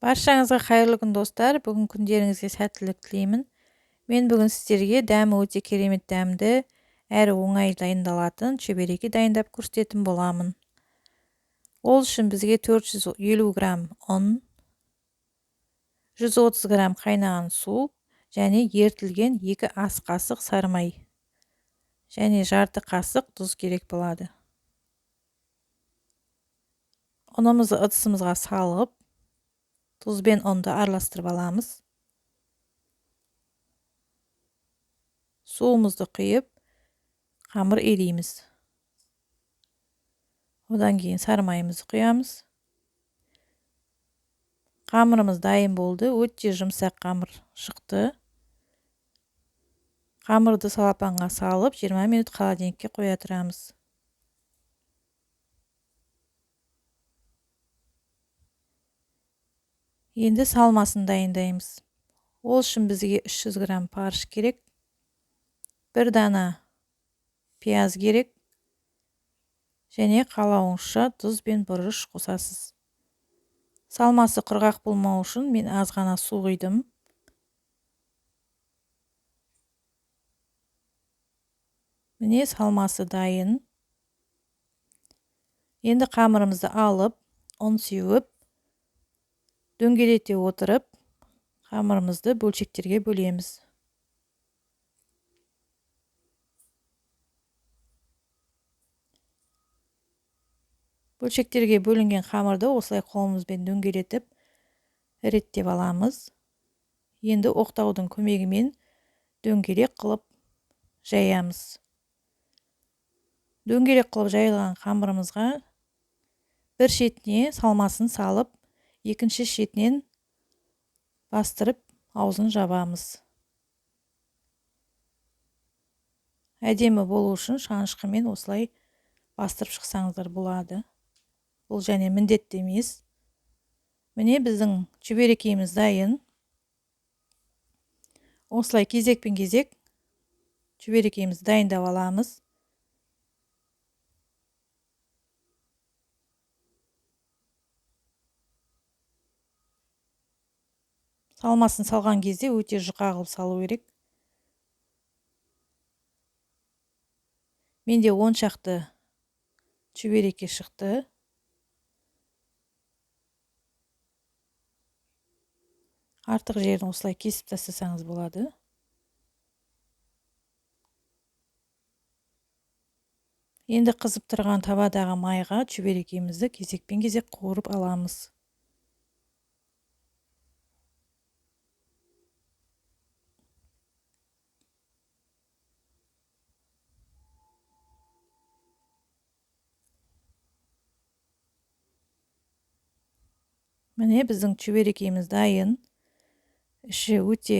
Баршаңызға қайырлы күн достар. Бүгін күндеріңізге сәттілік тілеймін. Мен бүгін сіздерге дәмі өте керемет дәмді, әрі оңай дайындалатын шөбереке дайындап көрсететін боламын. Ол үшін бізге 450 грамм ұн, 130 грамм қайнаған су және ертілген 2 ас қасық сары май және жарты қасық тұз керек болады. Ұнымызды ыдысымызға салып, тұз бен ұнды араластырып аламыз. Суымызды құйып, қамыр елейміз. Одан кейін сары майымызды құямыз. Қамырымыз дайын болды. Өте жұмсақ қамыр шықты. Қамырды салапанға салып, 20 минут холодильникке қоя тұрамыз. Енді салмасын дайындаймыз. Ол үшін бізге 300 грамм фарш керек. 1 дана пияз керек. Және қалауыңызша тұз бен бұрыш қосасыз. Салмасы құрғақ болмау үшін мен аз ғана су құйдым. Міне салмасы дайын. Енді қамырымызды алып, ұн сеуіп, дөңгелете отырып, қамырымызды бөлшектерге бөлеміз. Бөлшектерге бөлінген қамырды осылай қолымызбен дөңгелетіп, реттеп аламыз. Енді оқтаудың көмегімен дөңгелек қылып жаямыз. Дөңгелек қылып жайылған қамырымызға бір шетіне салмасын салып, екінші шетінен бастырып, аузын жабамыз. Әдемі болу үшін шанышқымен осылай бастырып шықсаңыздар болады. Бұл және міндетті емес. Міне біздің шөберекеміз дайын. Осылай кезекпен кезек шөберекемізді дайындап аламыз. Салмасын салған кезде өте жұқа қылып салу керек. Менде 10 шақты шөбереке шықты. Артық жерін осылай кесіп тастасаңыз болады. Енді қызып тұрған табадағы майға шөберекемізді кезекпен кезек қуырып аламыз. Міне біздің шөберекеміз дайын. Іші өте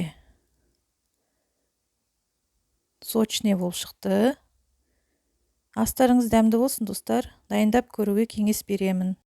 сочный болып шықты. Астарыңыз дәмді болсын достар. Дайындап көруге кеңес беремін.